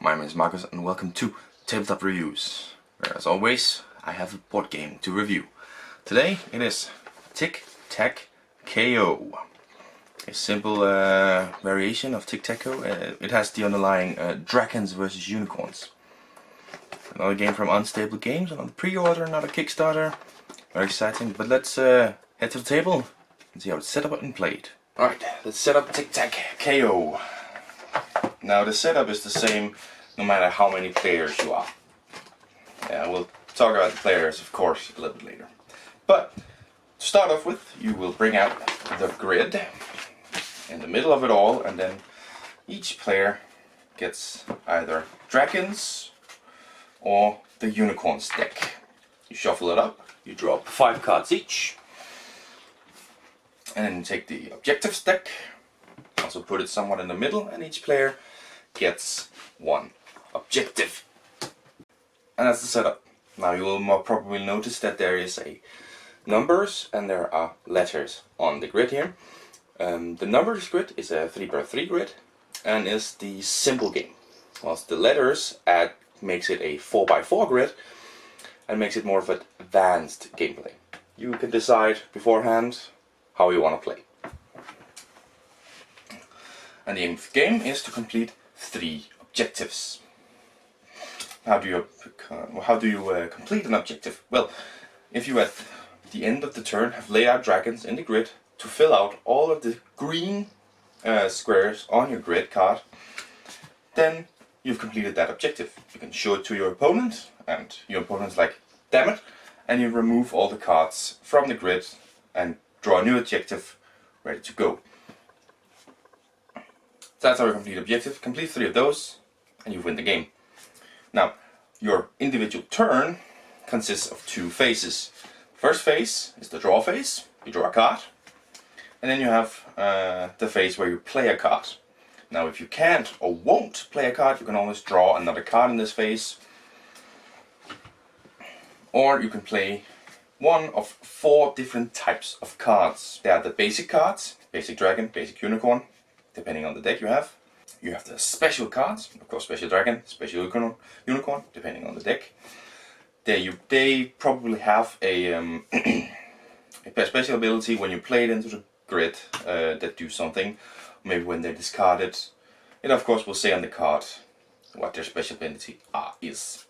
my name is Marcus and welcome to Tabletop Reviews, where as always I have a board game to review. Today it is Tic-Tac-KO, a simple variation of Tic-Tac-Toe. It has the underlying dragons versus unicorns. Another game from Unstable Games, another pre-order, another Kickstarter. Very exciting, but let's head to the table and see how it's set up and played. Alright, let's set up Tic-Tac-KO. Now the setup is the same no matter how many players you are. We'll talk about the players of course a little bit later. But to start off with, you will bring out the grid in the middle of it all, and then each player gets either dragons or the unicorns deck. You shuffle it up, you draw up 5 cards each, and then you take the objectives deck, also put it somewhat in the middle, and each player gets 1 objective. And that's the setup. Now you will more probably notice that there is a numbers and there are letters on the grid here. The numbers grid is a 3x3 grid and is the simple game, whilst the letters makes it a 4x4 grid and makes it more of an advanced gameplay. You can decide beforehand how you want to play. And the aim of the game is to complete 3 objectives. How do you complete an objective? Well, if you at the end of the turn have laid out dragons in the grid to fill out all of the green squares on your grid card, then you've completed that objective. You can show it to your opponent, and your opponent's like, damn it, and you remove all the cards from the grid and draw a new objective ready to go. So that's how you complete objective. Complete 3 of those and you win the game. Now, your individual turn consists of 2 phases. First phase is the draw phase. You draw a card. And then you have the phase where you play a card. Now if you can't or won't play a card, you can always draw another card in this phase. Or you can play one of 4 different types of cards. They are the basic cards, basic dragon, basic unicorn, depending on the deck you have. You have the special cards, of course special dragon, special unicorn, depending on the deck. They probably have a special ability when you play it into the grid that do something. Maybe when they discard it, it of course will say on the card what their special ability is.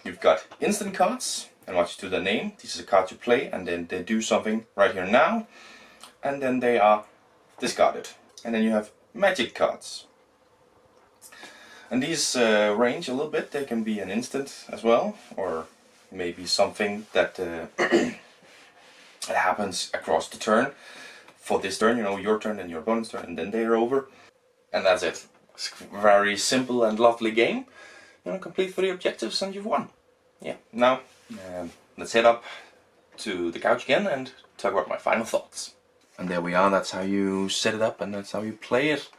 You've got instant cards, and watch to the name. This is a card you play and then they do something right here now, and then they are discarded. And then you have magic cards. And these range a little bit. They can be an instant as well, or maybe something that happens across the turn. For this turn, you know, your turn and your opponent's turn, and then they are over. And that's it. It's a very simple and lovely game. You know, complete 3 objectives and you've won. Yeah, now let's head up to the couch again and talk about my final thoughts. And there we are, that's how you set it up and that's how you play it.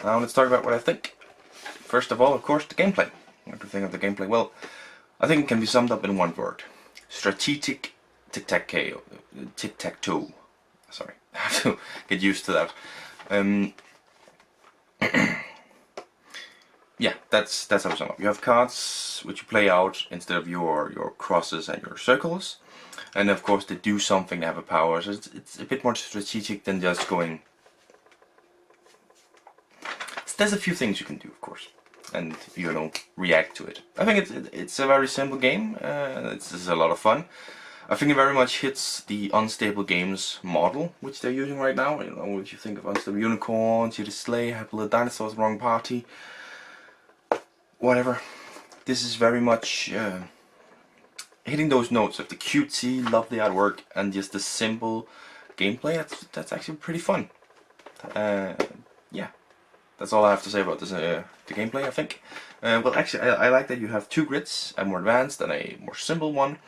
Now let's talk about what I think. First of all, of course, the gameplay. What do you think of the gameplay? Well, I think it can be summed up in one word. Strategic Tic-Tac-KO. Tic-Tac-Toe. Sorry, I have to get used to that. Yeah, that's how we sum up. You have cards which you play out instead of your crosses and your circles. And of course they do something, they have a power, so it's a bit more strategic than just going... There's a few things you can do, of course, and you don't react to it. I think it's a very simple game, it's a lot of fun. I think it very much hits the Unstable Games model, which they're using right now. You know, if you think of Unstable Unicorns, you display, Happy Little Dinosaurs, Wrong Party, whatever. This is very much hitting those notes of the cutesy, lovely artwork, and just the simple gameplay. That's actually pretty fun. Yeah, that's all I have to say about this, the gameplay, I think. Well, actually, I like that you have 2 grids, a more advanced and a more simple one.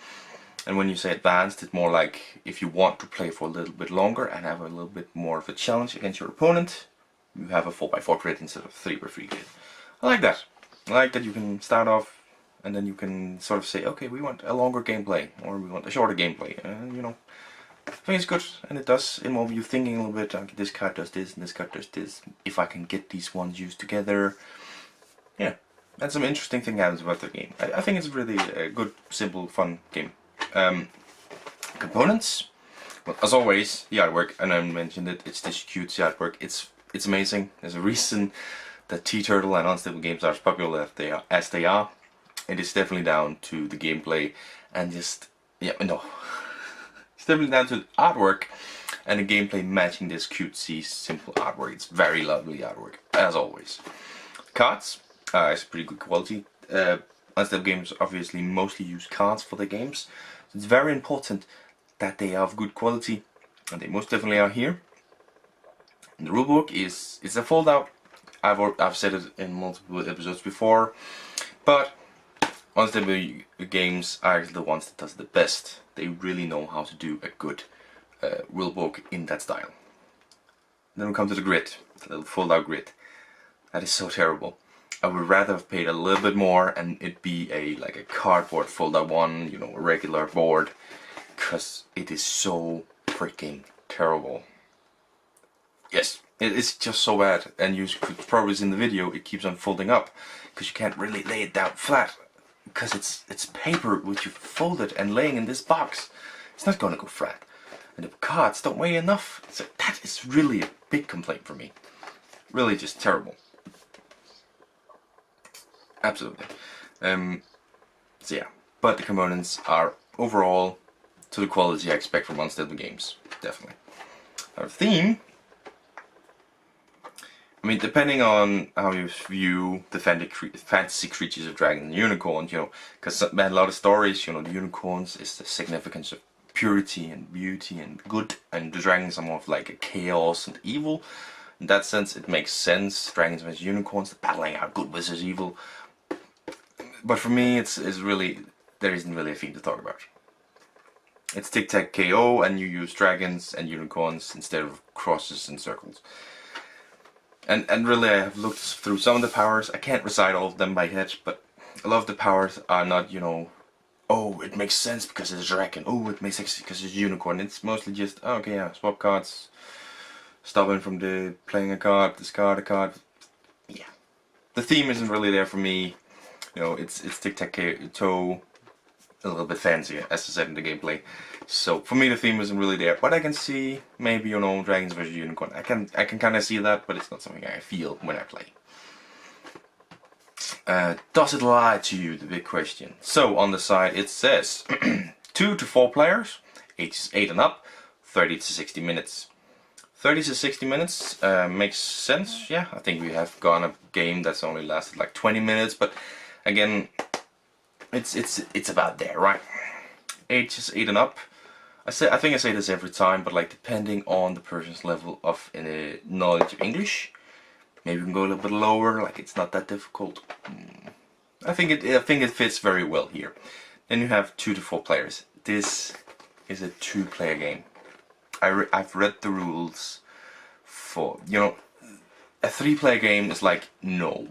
And when you say advanced, it's more like if you want to play for a little bit longer and have a little bit more of a challenge against your opponent, you have a 4x4 grid instead of 3x3 grid. I like that. I like that you can start off and then you can sort of say, okay, we want a longer gameplay, or we want a shorter gameplay. You know, I think it's good, and it does involve you thinking a little bit, like, this card does this and this card does this. If I can get these ones used together, yeah, and some interesting thing happens about the game. I think it's really a good, simple, fun game. Components, well, as always, the artwork, and I mentioned it, it's this cutesy artwork. It's amazing. There's a reason that T-Turtle and Unstable games are as popular as they are. It is definitely down to the gameplay and just, yeah, no. It's definitely down to the artwork and the gameplay matching this cutesy, simple artwork. It's very lovely artwork, as always. Cards, it's pretty good quality. Unstable games obviously mostly use cards for their games. So it's very important that they are of good quality, and they most definitely are here. And the rulebook it's a fold out. I've said it in multiple episodes before, but Unstable games are the ones that does the best. They really know how to do a good rulebook in that style. Then we come to the grid, the little fold out grid. That is so terrible. I would rather have paid a little bit more and it be like a cardboard fold out one, you know, a regular board, because it is so freaking terrible. Yes, it's just so bad, and you could probably see in the video it keeps on folding up because you can't really lay it down flat because it's paper which you folded and laying in this box. It's not gonna go flat, and the cards don't weigh enough. So that is really a big complaint for me. Really, just terrible. Absolutely. So yeah, but the components are overall to the quality I expect from Unstable games, definitely. Our theme, I mean, depending on how you view the fantasy creatures of dragons and unicorns, you know, because a lot of stories, you know, the unicorns is the significance of purity and beauty and good, and the dragons are more of like a chaos and evil. In that sense, it makes sense. Dragons versus unicorns, battling out good versus evil. But for me, it's really, there isn't really a theme to talk about. It's tic-tac-KO, and you use dragons and unicorns instead of crosses and circles. And really, I have looked through some of the powers. I can't recite all of them by head, but a lot of the powers are not, you know, oh, it makes sense because it's a dragon. Oh, it makes sense because it's a unicorn. It's mostly just, oh, okay, yeah, swap cards, stop him from playing a card, discard a card. Yeah, the theme isn't really there for me. You know, it's tic-tac-toe, a little bit fancier, as I said in the gameplay. So for me, the theme isn't really there. But I can see maybe, you know, dragons versus unicorn. I can kind of see that, but it's not something I feel when I play. Does it lie to you? The big question. So on the side it says 2 to 4 players, ages 8 and up, 30 to 60 minutes. 30 to 60 minutes makes sense. Yeah, I think we have gone a game that's only lasted like 20 minutes, but again, it's about there, right? Ages 8 and up. I think I say this every time, but like depending on the person's level of knowledge of English, maybe we can go a little bit lower. Like it's not that difficult. I think it fits very well here. Then you have 2 to 4 players. This is a 2-player game. I've read the rules for, you know, a 3-player game is like, no.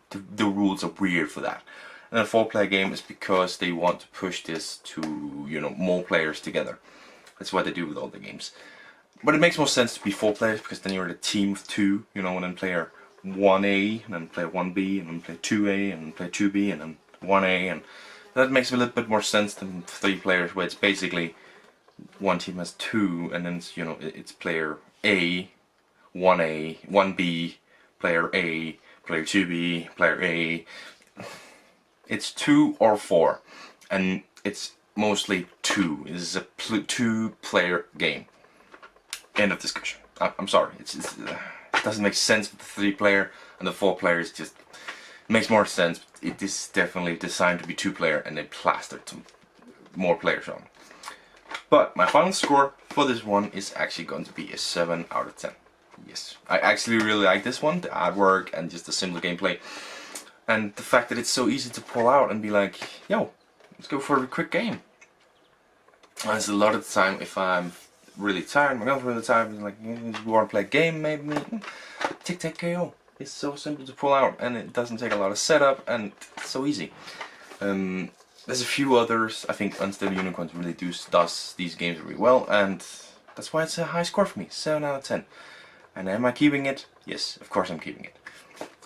The rules are weird for that. And a 4-player game is because they want to push this to, you know, more players together. That's what they do with all the games. But it makes more sense to be 4 players because then you're a team of 2, you know, and then player 1A, and then player 1B, and then player 2A, and then player 2B, and then 1A, and that makes a little bit more sense than 3 players where it's basically one team has 2, and then it's, you know, it's player A, 1A, 1B, player A, player 2B, player A. It's 2 or 4, and it's mostly 2. This is a 2-player game. End of discussion. I'm sorry. It doesn't make sense with the 3-player, and the 4-player is just makes more sense. It is definitely designed to be 2-player, and they plastered some more players on. But my final score for this one is actually going to be a 7 out of 10. Yes, I actually really like this one, the artwork and just the simple gameplay. And the fact that it's so easy to pull out and be like, yo, let's go for a quick game. And a lot of the time, if I'm really tired, my girlfriend really tired, I'm like, you want to play a game maybe? Tic-tac-KO. It's so simple to pull out, and it doesn't take a lot of setup, and it's so easy. There's a few others. I think Unstable Unicorns really does these games really well, and that's why it's a high score for me, 7 out of 10. And am I keeping it? Yes, of course I'm keeping it.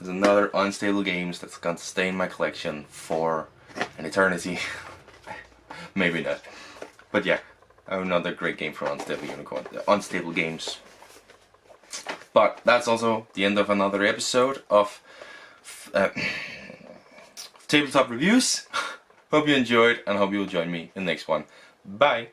There's another unstable games that's going to stay in my collection for an eternity. Maybe not. But yeah, another great game for Unstable Unicorn. Unstable games. But that's also the end of another episode of Tabletop Reviews. Hope you enjoyed and hope you'll join me in the next one. Bye!